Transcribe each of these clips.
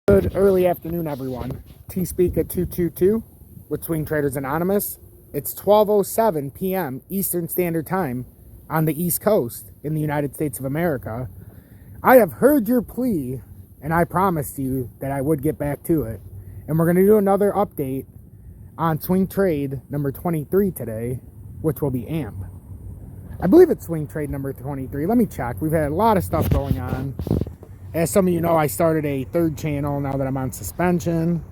Good early afternoon, everyone. T-Speak at 222 with Swing Traders Anonymous. It's 12:07 p.m. Eastern Standard Time on the East Coast in the United States of America. I have heard your plea, and I promised you that I would get back to it. And we're going to do another update on swing trade number 23 today, which will be AMP. I believe it's swing trade number 23. Let me check. We've had a lot of stuff going on. As some of you know, I started a third channel now that I'm on suspension.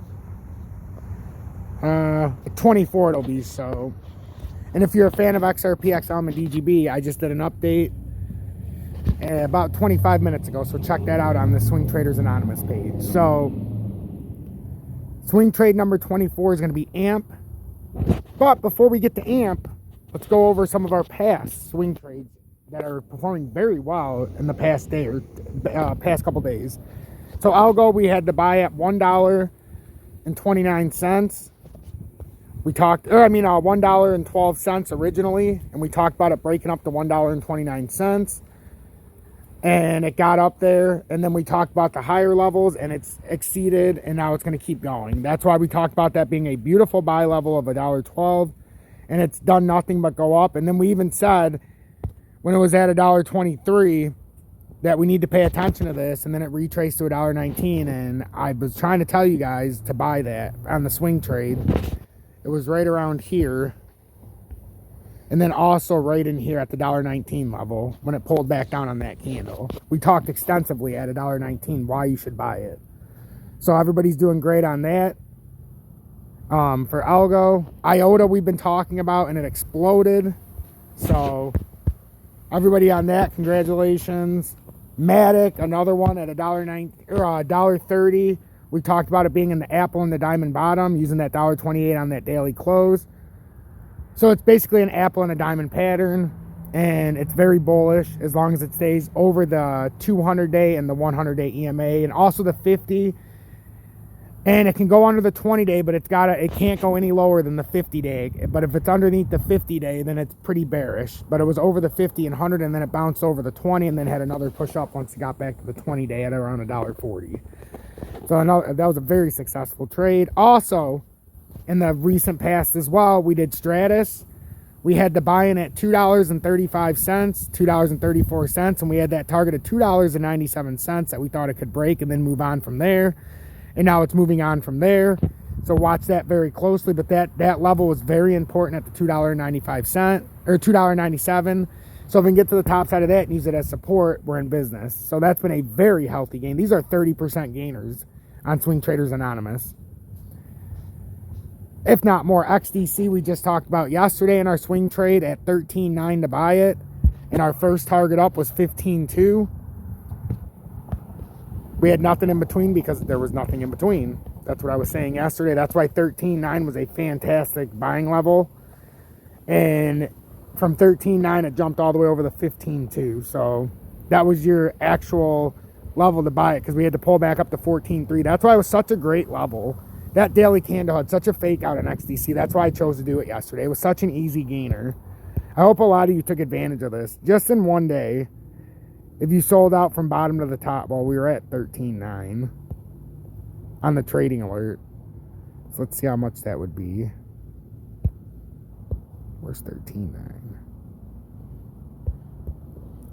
24 it'll be, so. And if you're a fan of XRP, XLM, and DGB, I just did an update about 25 minutes ago, so check that out on the Swing Traders Anonymous page. So, swing trade number 24 is going to be AMP. But before we get to AMP, let's go over some of our past swing trades that are performing very well in the past day or past couple days. So algo, we had to buy at $1.29. We talked, $1.12 originally, and we talked about it breaking up to $1.29. And it got up there, and then we talked about the higher levels, and it's exceeded, and now it's going to keep going. That's why we talked about that being a beautiful buy level of $1.12, and it's done nothing but go up. And then we even said, when it was at $1.23, that we need to pay attention to this, and then it retraced to $1.19, and I was trying to tell you guys to buy that on the swing trade. It was right around here, and then also right in here at the $1.19 level when it pulled back down on that candle. We talked extensively at $1.19 why you should buy it. So everybody's doing great on that. For algo, IOTA we've been talking about, and it exploded. So everybody on that, congratulations. Matic, another one at $1.30. We talked about it being in the apple and the diamond bottom, using that $1.28 on that daily close. So it's basically an apple and a diamond pattern, and it's very bullish as long as it stays over the 200-day and the 100-day EMA, and also the 50. And it can go under the 20-day, but it can't go any lower than the 50-day. But if it's underneath the 50-day, then it's pretty bearish. But it was over the 50 and 100, and then it bounced over the 20, and then had another push up once it got back to the 20-day at around $1.40. So that was a very successful trade. Also, in the recent past as well, we did Stratus. We had to buy in at $2.35, $2.34, and we had that target of $2.97 that we thought it could break and then move on from there. And now it's moving on from there. So watch that very closely. But that level was very important at the $2.95 or $2.97. So if we can get to the top side of that and use it as support, we're in business. So that's been a very healthy gain. These are 30% gainers on Swing Traders Anonymous, if not more. XDC we just talked about yesterday in our swing trade at $13.9 to buy it, and our first target up was $15.2. We had nothing in between because there was nothing in between. That's what I was saying yesterday. That's why $13.9 was a fantastic buying level. And from $13.9, it jumped all the way over the $15.2. So that was your actual level to buy it, because we had to pull back up to $14.3. That's why it was such a great level. That daily candle had such a fake out in XDC. That's why I chose to do it yesterday. It was such an easy gainer. I hope a lot of you took advantage of this. Just in one day, if you sold out from bottom to the top, well, we were at $13.9 on the trading alert. So let's see how much that would be. Where's $13.9?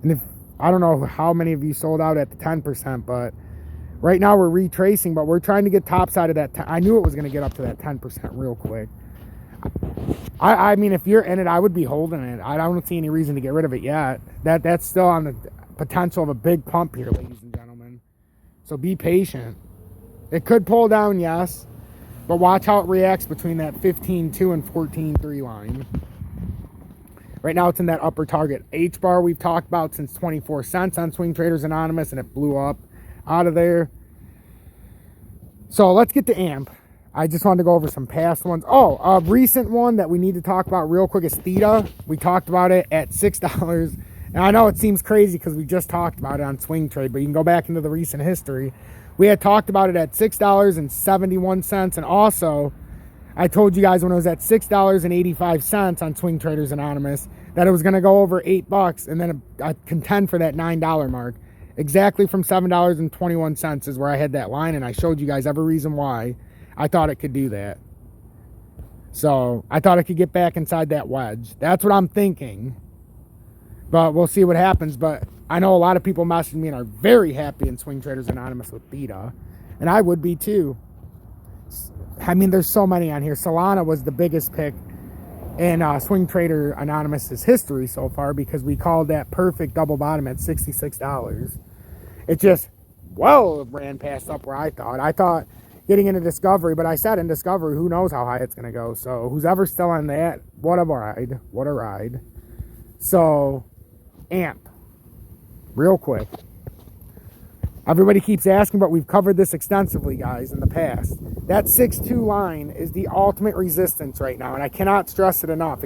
And if, I don't know how many of you sold out at the 10%, but right now we're retracing, but we're trying to get top side of that. I knew it was going to get up to that 10% real quick. I mean, if you're in it, I would be holding it. I don't see any reason to get rid of it yet. That's still on the potential of a big pump here, ladies and gentlemen. So be patient. It could pull down, yes, but watch how it reacts between that 15.2 and 14.3 line. Right now it's in that upper target. H bar we've talked about since 24 cents on Swing Traders Anonymous, and it blew up out of there. So let's get to AMP. I just wanted to go over some past ones. Oh, a recent one that we need to talk about real quick is Theta. We talked about it at $6. And I know it seems crazy because we just talked about it on Swing Trade, but you can go back into the recent history. We had talked about it at $6.71. And also, I told you guys when it was at $6.85 on Swing Traders Anonymous that it was going to go over $8 and then contend for that $9 mark. exactly from $7.21 is where I had that line, and I showed you guys every reason why I thought it could do that. So I thought it could get back inside that wedge. That's what I'm thinking. But we'll see what happens. But I know a lot of people messaging me and are very happy in Swing Traders Anonymous with Beta. And I would be too. I mean, there's so many on here. Solana was the biggest pick in Swing Trader Anonymous's history so far because we called that perfect double bottom at $66. It just, ran past up where I thought. I thought getting into Discovery, but I said in Discovery, who knows how high it's going to go. So who's ever still on that, what a ride. What a ride. So, AMP. Real quick. Everybody keeps asking, but we've covered this extensively, guys, in the past. That 6.2 line is the ultimate resistance right now, and I cannot stress it enough.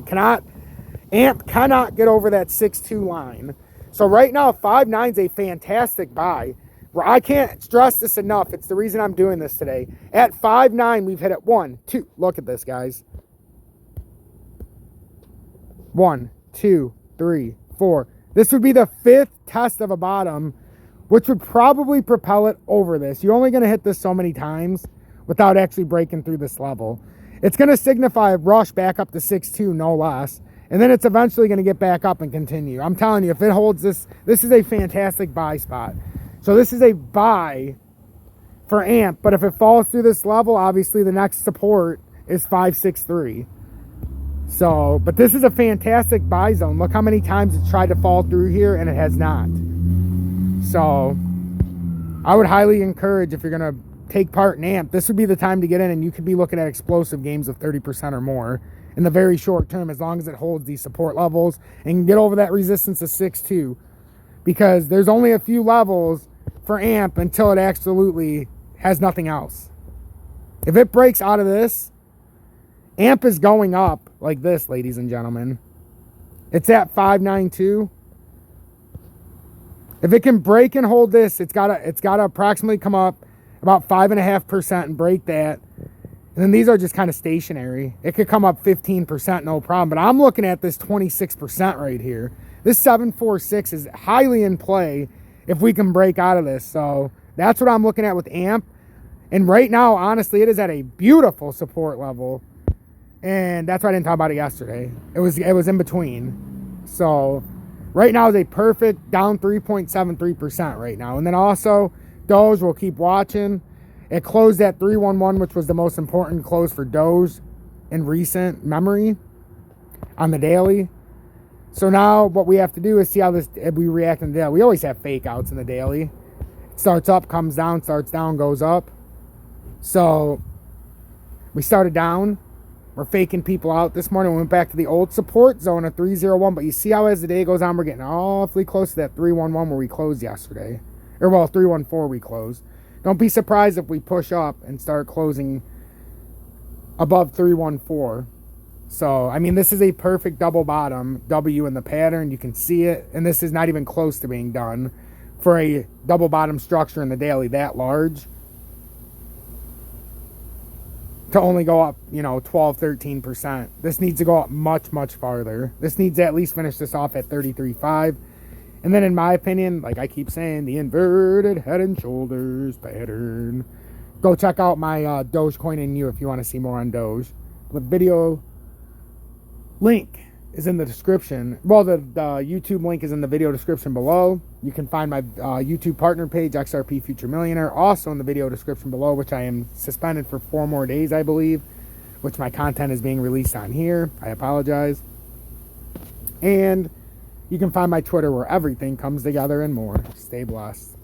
AMP cannot get over that 6.2 line. So right now, 5.9 is a fantastic buy. Where I can't stress this enough. It's the reason I'm doing this today. At 5.9, we've hit it 1, 2. Look at this, guys. 1, 2, 3, 4. This would be the 5th test of a bottom, which would probably propel it over this. You're only going to hit this so many times without actually breaking through this level. It's going to signify a rush back up to 6.2, no less. And then it's eventually going to get back up and continue. I'm telling you, if it holds this, this is a fantastic buy spot. So this is a buy for AMP. But if it falls through this level, obviously the next support is 563. So, but this is a fantastic buy zone. Look how many times it's tried to fall through here and it has not. So I would highly encourage, if you're going to take part in AMP, this would be the time to get in, and you could be looking at explosive gains of 30% or more in the very short term, as long as it holds these support levels and can get over that resistance of 6.2, because there's only a few levels for AMP until it absolutely has nothing else. If it breaks out of this, AMP is going up like this, ladies and gentlemen. It's at 592. If it can break and hold this, it's gotta approximately come up about 5.5% and break that. And then these are just kind of stationary. It could come up 15%, no problem. But I'm looking at this 26% right here. This 746 is highly in play if we can break out of this. So that's what I'm looking at with AMP. And right now, honestly, it is at a beautiful support level. And that's why I didn't talk about it yesterday. It was in between. So right now is a perfect down 3.73% right now. And then also, Doge, we'll keep watching. It closed at 311, which was the most important close for Doge in recent memory on the daily. So now what we have to do is see how we react in the daily. We always have fake outs in the daily. It starts up, comes down, starts down, goes up. So we started down. We're faking people out this morning. We went back to the old support zone of 301. But you see how as the day goes on, we're getting awfully close to that 311 where we closed yesterday. Or, well, 314 we closed. Don't be surprised if we push up and start closing above 314. So, I mean, this is a perfect double bottom W in the pattern. You can see it. And this is not even close to being done for a double bottom structure in the daily that large. To only go up, 12, 13%. This needs to go up much, much farther. This needs to at least finish this off at 33.5. And then in my opinion, like I keep saying, the inverted head and shoulders pattern. Go check out my Dogecoin and you if you want to see more on Doge. The video link is in the description. Well, the YouTube link is in the video description below. You can find my YouTube partner page, XRP Future Millionaire, also in the video description below, which I am suspended for 4 more days, I believe, which my content is being released on here. I apologize. And you can find my Twitter where everything comes together and more. Stay blessed.